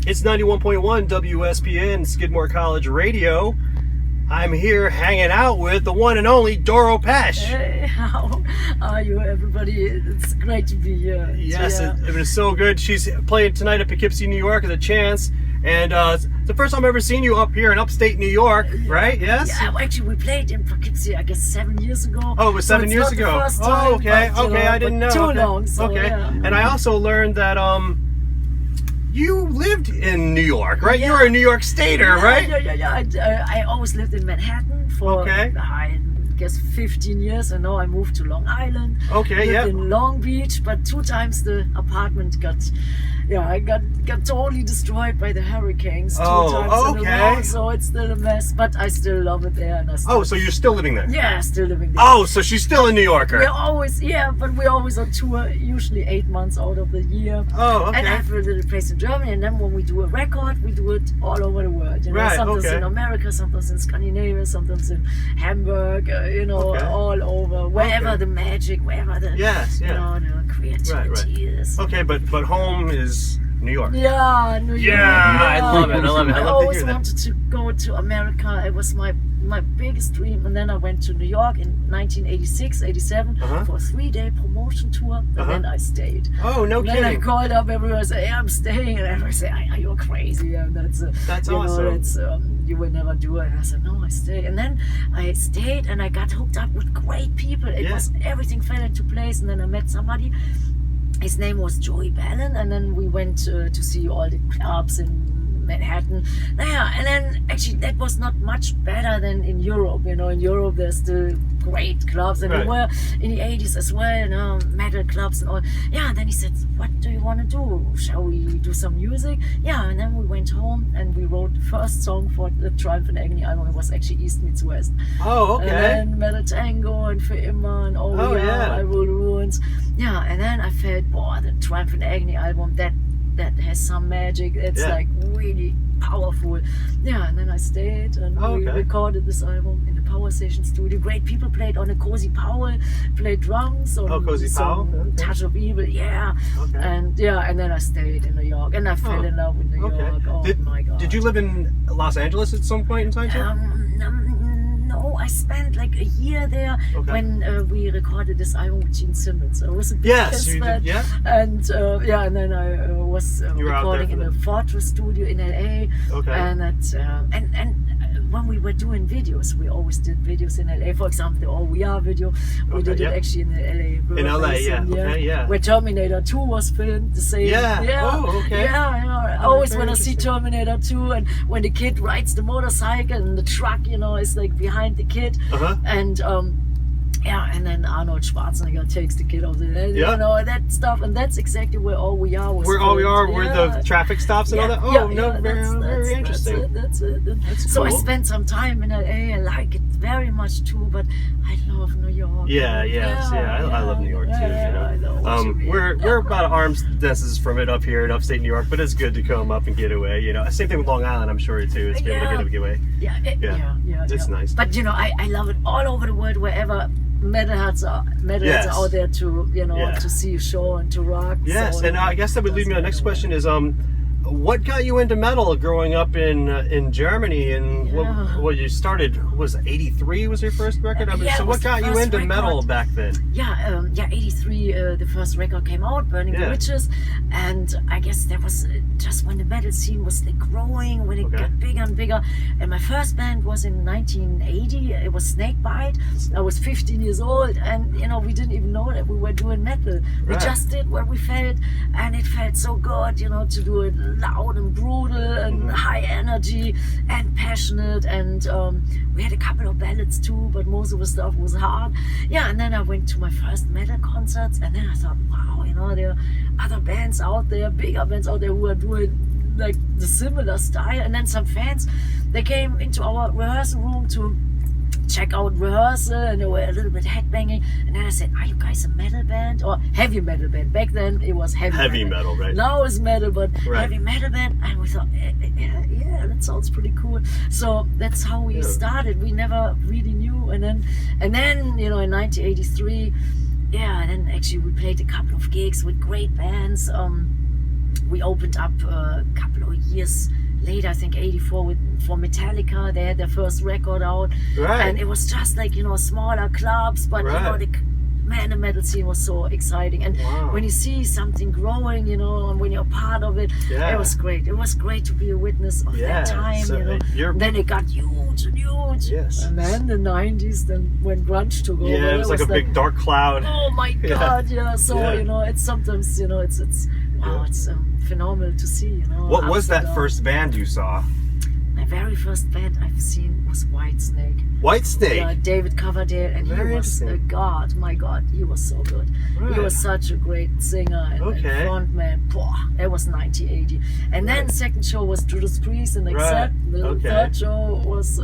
It's 91.1 WSPN Skidmore College Radio. I'm here hanging out with the one and only Doro Pesh. Hey, how are you, everybody? It's great to be here. Yes, it was so good. She's playing tonight at Poughkeepsie, New York as a chance. And it's the first time I've ever seen you up here in upstate New York, right? Yes? Yeah, well, actually, we played in Poughkeepsie, I guess, 7 years ago. Oh, it was 7 years ago. Oh, okay. But, okay, I didn't know. Too long. So, okay. Yeah. And I also learned that you lived in New York, right? Yeah. You were a New York Stater, right? Yeah. I always lived in Manhattan for, I guess, 15 years, and now I moved to Long Island. Okay, lived in Long Beach, but 2 times the apartment got totally destroyed by the hurricanes 2 times in a row, so it's still a mess, but I still love it there. And so you're still living there? Yeah, still living there. Oh, so she's still a New Yorker? We're always on tour, usually 8 months out of the year. Oh, okay. And I have a little place in Germany, and then when we do a record, we do it all over the world. You know, right, sometimes in America, sometimes in Scandinavia, sometimes in Hamburg, all over, wherever the magic, wherever the, the creativity is. Okay, but home is New York. Yeah, New York. Yeah, I love it. I always wanted to go to America. It was my biggest dream. And then I went to New York in 1986, 87 for a 3-day promotion tour. And then I stayed. Oh, no kidding. Then I called up everyone and said, hey, I'm staying. And everyone said, are you crazy? And that's awesome. You will never do it. And I said, no, I stay. And then I stayed and I got hooked up with great people. Everything fell into place. And then I met somebody. His name was Joey Ballin, and then we went to see all the clubs in Manhattan. And then actually that was not much better than in Europe. In Europe there's still great clubs, and we were in the 80s as well, metal clubs and all. Yeah, and then he said, what do you want to do? Shall we do some music? Yeah, and then we went home and we wrote the first song for the Triumph and Agony album. It was actually East Meets West. Oh, okay. And then Metal Tango and For Immer and I Rule the Ruins. Yeah, and then I felt, the Triumph and Agony album, that has some magic. It's like really powerful. Yeah, and then I stayed and we recorded this album in the Power Station studio. Great people played on a Cozy Powell, played drums on Cozy Powell. Touch of Evil, and then I stayed in New York and I fell in love with New York. Oh my God. Did you live in Los Angeles at some point in time too? No, I spent like a year there when we recorded this album with Gene Simmons. I was a big fan. And then I was recording in the Fortress studio in LA. And when we were doing videos, we always did videos in LA. For example, the All We Are video, we did it actually in LA. In LA, where Terminator 2 was filmed, the same. I always want to see Terminator 2, and when the kid rides the motorcycle and the truck, is like behind the kid, and then Arnold Schwarzenegger takes the kid off the that stuff, and that's exactly where All We Are was. Where All We Are, where the traffic stops and all that. Very interesting. That's That's so cool. I spent some time in LA. I like it very much too, but I love New York. I love New York too. I know we're about arm's distance from it up here in upstate New York, but it's good to come up and get away. Same thing with Long Island, I'm sure too. It's good to get away. It's nice. But I love it all over the world, wherever metalheads are out there to to see a show and to rock. Yes, and I guess that would lead me to the next question is what got you into metal growing up in Germany, and what you started was 83 was your first record? So what got you into metal back then? 83 the first record came out, Burning the Witches, and I guess that was just when the metal scene was like growing, when it got bigger and bigger. And my first band was in 1980. It was Snakebite. I was 15 years old, and we didn't even know that we were doing metal. We just did what we felt, and it felt so good, to do it loud and brutal and high energy and passionate, and we had a couple of ballads too, but most of the stuff was hard. And then I went to my first metal concerts, and then I thought, wow, there are other bands out there, bigger bands out there who are doing like the similar style. And then some fans, they came into our rehearsal room to check out rehearsal, and they were a little bit headbanging, and then I said, are you guys a metal band or heavy metal band? Back then it was heavy metal, right? Now it's metal, but heavy metal band. And we thought, that sounds pretty cool. So that's how we started. We never really knew, and then in 1983, and then actually we played a couple of gigs with great bands. we opened up a couple of years later, I think 84, for Metallica. They had their first record out, and it was just like, you know, smaller clubs, but you know, the metal scene was so exciting. And when you see something growing, you know, and when you're part of it, it was great. It was great to be a witness of that time, so, you know. Then it got huge and huge. And then the 90s, then when grunge took over, it was like a big dark cloud. Oh my God, So, you know, it's sometimes, you know, it's wow, it's phenomenal to see, you know. What was that first band you saw? My very first band I've seen was Whitesnake. Whitesnake? Yeah, David Coverdale, and he was a god. My God, he was so good. He was such a great singer and frontman. It was 1980. And then second show was Judas Priest, and except the third show was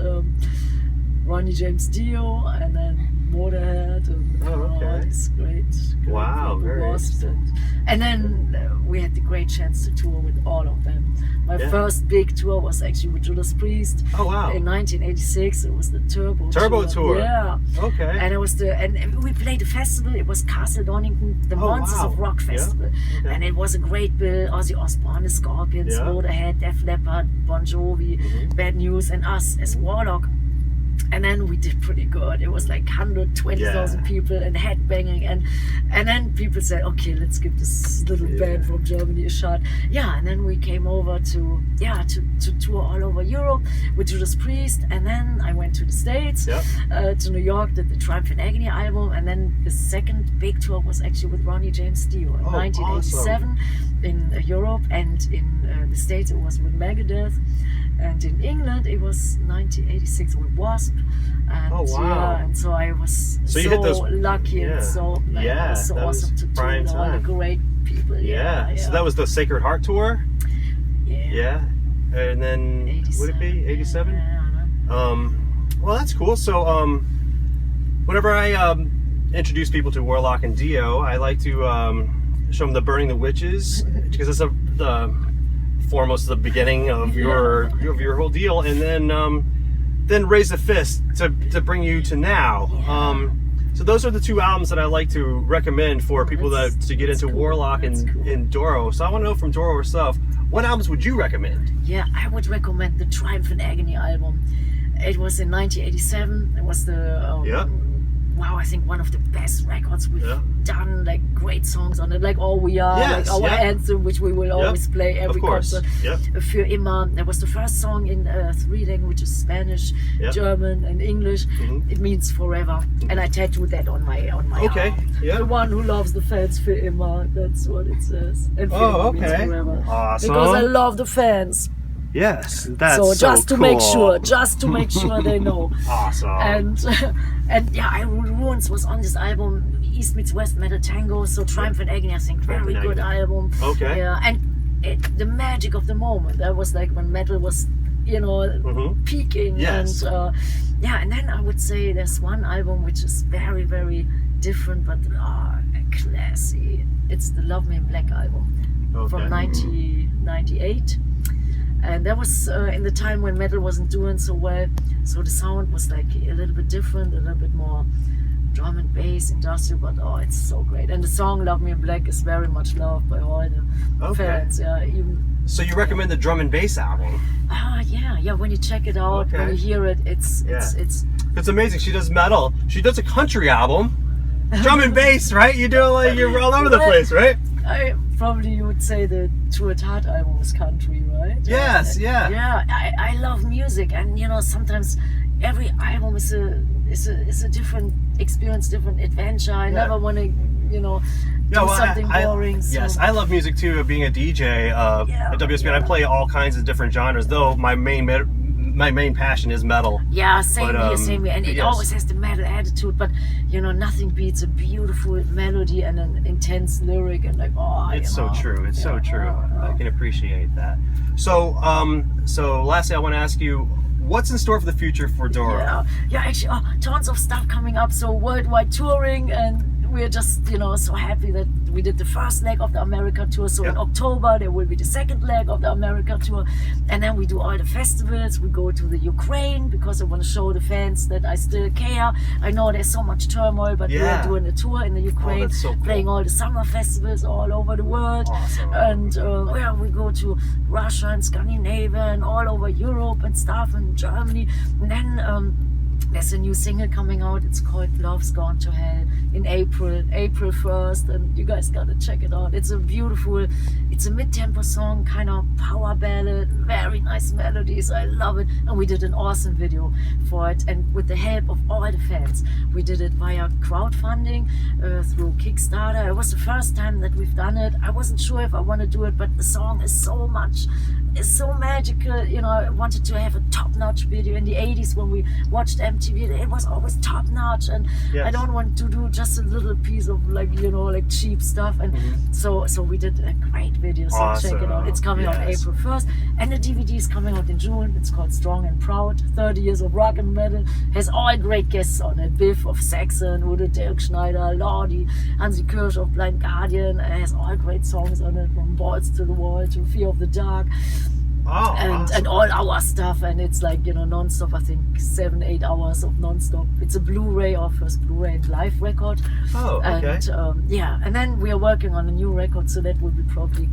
Ronnie James Dio, and then Motorhead, and these great very interesting. And then we had the great chance to tour with all of them. My first big tour was actually with Judas Priest. Oh wow! In 1986, it was the Turbo Tour. Yeah. Okay. And it was and we played a festival. It was Castle Donington, the Monsters of Rock Festival, and it was a great bill. Ozzy Osbourne, the Scorpions, Motorhead, Def Leppard, Bon Jovi, Bad News, and us as Warlock. And then we did pretty good. It was like 120,000 people and headbanging, and then people said, okay, let's give this little band from Germany a shot. And then we came over to tour all over Europe with Judas Priest, and then I went to the States, to New York, did the Triumph and Agony album, and then the second big tour was actually with Ronnie James Dio in 1987 in Europe, and in the States it was with Megadeth. And in England, it was 1986 with Wasp. And, and so I was so you hit those, lucky and so it was so awesome to tour with all the great people. So that was the Sacred Heart tour? And then, would it be 87? Well, that's cool. So whenever I introduce people to Warlock and Dio, I like to show them the Burning the Witches, because it's the foremost the beginning of your whole deal, and then Raise the Fist to bring you to now. So those are the two albums that I like to recommend for people to get into Warlock and Doro. So I want to know from Doro herself, what albums would you recommend? Yeah, I would recommend the Triumph and Agony album. It was in 1987. It was the I think one of the best records we've done, like great songs on it, like All We Are, like our anthem, which we will always play every concert. Für immer. That was the first song in 3 languages, Spanish, German, and English. It means forever, and I tattooed that on my arm. The one who loves the fans, für immer. That's what it says. And für means forever. Awesome. Because I love the fans. Yes, that's so just to cool. make sure they know. Awesome. And I Rule Ruins was on this album, East Meets West Metal Tango. So Triumph and Agony, I think, very good album. And the magic of the moment. That was like when metal was, you know, peaking. And and then I would say there's one album which is very, very different, but classy. It's the Love Me in Black album from 1998. And that was in the time when metal wasn't doing so well, so the sound was like a little bit different, a little bit more drum and bass, industrial, but it's so great. And the song Love Me in Black is very much loved by all the fans. So you recommend the drum and bass album? When you check it out, when you hear it, it's amazing. She does metal. She does a country album. Drum and bass, right? You do you're all over the place, right? Probably you would say the True at Heart album is country, right? Yes, I love music, and you know, sometimes every album is a different experience, different adventure. I never want to, you know, do something boring. Yes, I love music too. Being a DJ at WSB, I play all kinds of different genres. Though my main passion is metal. Yeah, same here. And it always has the metal attitude, but you know, nothing beats a beautiful melody and an intense lyric, and like, it's so true. It's so true. I can appreciate that. So, lastly, I want to ask you, what's in store for the future for Doro? Actually, tons of stuff coming up. So worldwide touring, and we're just, you know, so happy that we did the first leg of the America tour. So in October there will be the second leg of the America tour, and then we do all the festivals. We go to the Ukraine because I want to show the fans that I still care. I know there's so much turmoil, but we're doing a tour in the Ukraine, so cool. playing all the summer festivals all over the world. Awesome. And we go to Russia and Scandinavia and all over Europe and stuff, and Germany. And then there's a new single coming out. It's called Love's Gone to Hell in April 1st, and you guys gotta check it out. It's a beautiful, it's a mid-tempo song, kind of power ballad, very nice melodies. I love it. And we did an awesome video for it, and with the help of all the fans. We did it via crowdfunding through Kickstarter. It was the first time that we've done it. I wasn't sure if I want to do it, but the song is so magical. You know, I wanted to have a top-notch video. In the 80s when we watched MTV, it was always top-notch, and I don't want to do just a little piece of, like, you know, like cheap stuff. And so we did a great video, so check it out. It's coming out April 1st, and the DVD is coming out in June. It's called Strong and Proud, 30 Years of Rock and Metal. Has all great guests on it. Biff of Saxon, Udo Dirk Schneider, Lordi, Hansi Kirsch of Blind Guardian. It has all great songs on it, from Balls to the Wall to Fear of the Dark. And all our stuff, and it's like, you know, non-stop. I think 7-8 hours of non-stop. It's a Blu-ray, our first Blu-ray and live record. And then we are working on a new record, so that will be probably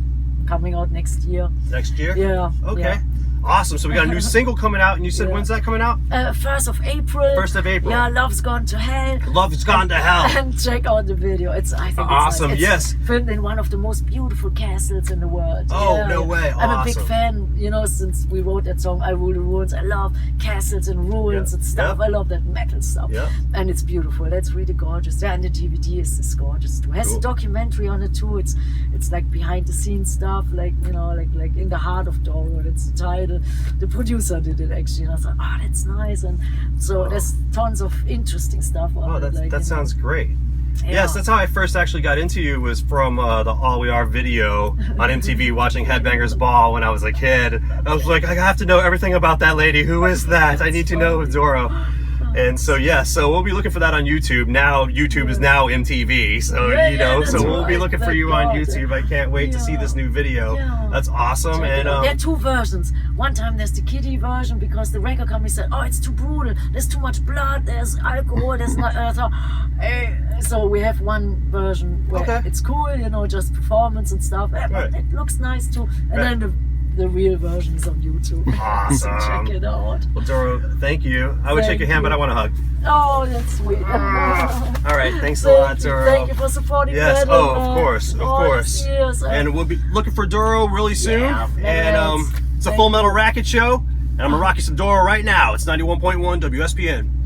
coming out next year. Awesome. So we got a new single coming out, and you said when's that coming out? 1st of April. 1st of April. Yeah, Love's Gone to Hell. Love's Gone to Hell. And check out the video. I think it's awesome. Nice. It's filmed in one of the most beautiful castles in the world. No way. I'm a big fan, you know, since we wrote that song, I Rule the Ruins. I love castles and ruins and stuff. I love that metal stuff. And it's beautiful. That's really gorgeous. Yeah, and the DVD is gorgeous too. It has a documentary on it too. It's like behind the scenes stuff, like, you know, like in the heart of Doro. That's the title. The producer did it actually, and I thought, that's nice. And so there's tons of interesting stuff on it. That sounds great. Yes, that's how I first actually got into you, was from the All We Are video on MTV, watching Headbangers Ball when I was a kid. I was like, I have to know everything about that lady. Who is that? I need to know Doro. And so so we'll be looking for that on YouTube. Now YouTube is now MTV, so so we'll be looking for you on YouTube. I can't wait to see this new video. That's awesome. And there are two versions. One time there's the kiddie version, because the record company said, it's too brutal, there's too much blood, there's alcohol, there's not so we have one version where it's cool, you know, just performance and stuff, but it looks nice too. And then the real version is on YouTube. Awesome. So check it out. Well, Doro, thank you. I would shake your hand, but I want a hug. Oh, that's sweet. All right, thanks a lot, Doro. Thank you for supporting me. Yes, of course. Years, and we'll be looking for Doro really soon. And it's a Full Metal Racket show, and I'm gonna rock you some Doro right now. It's 91.1 WSPN.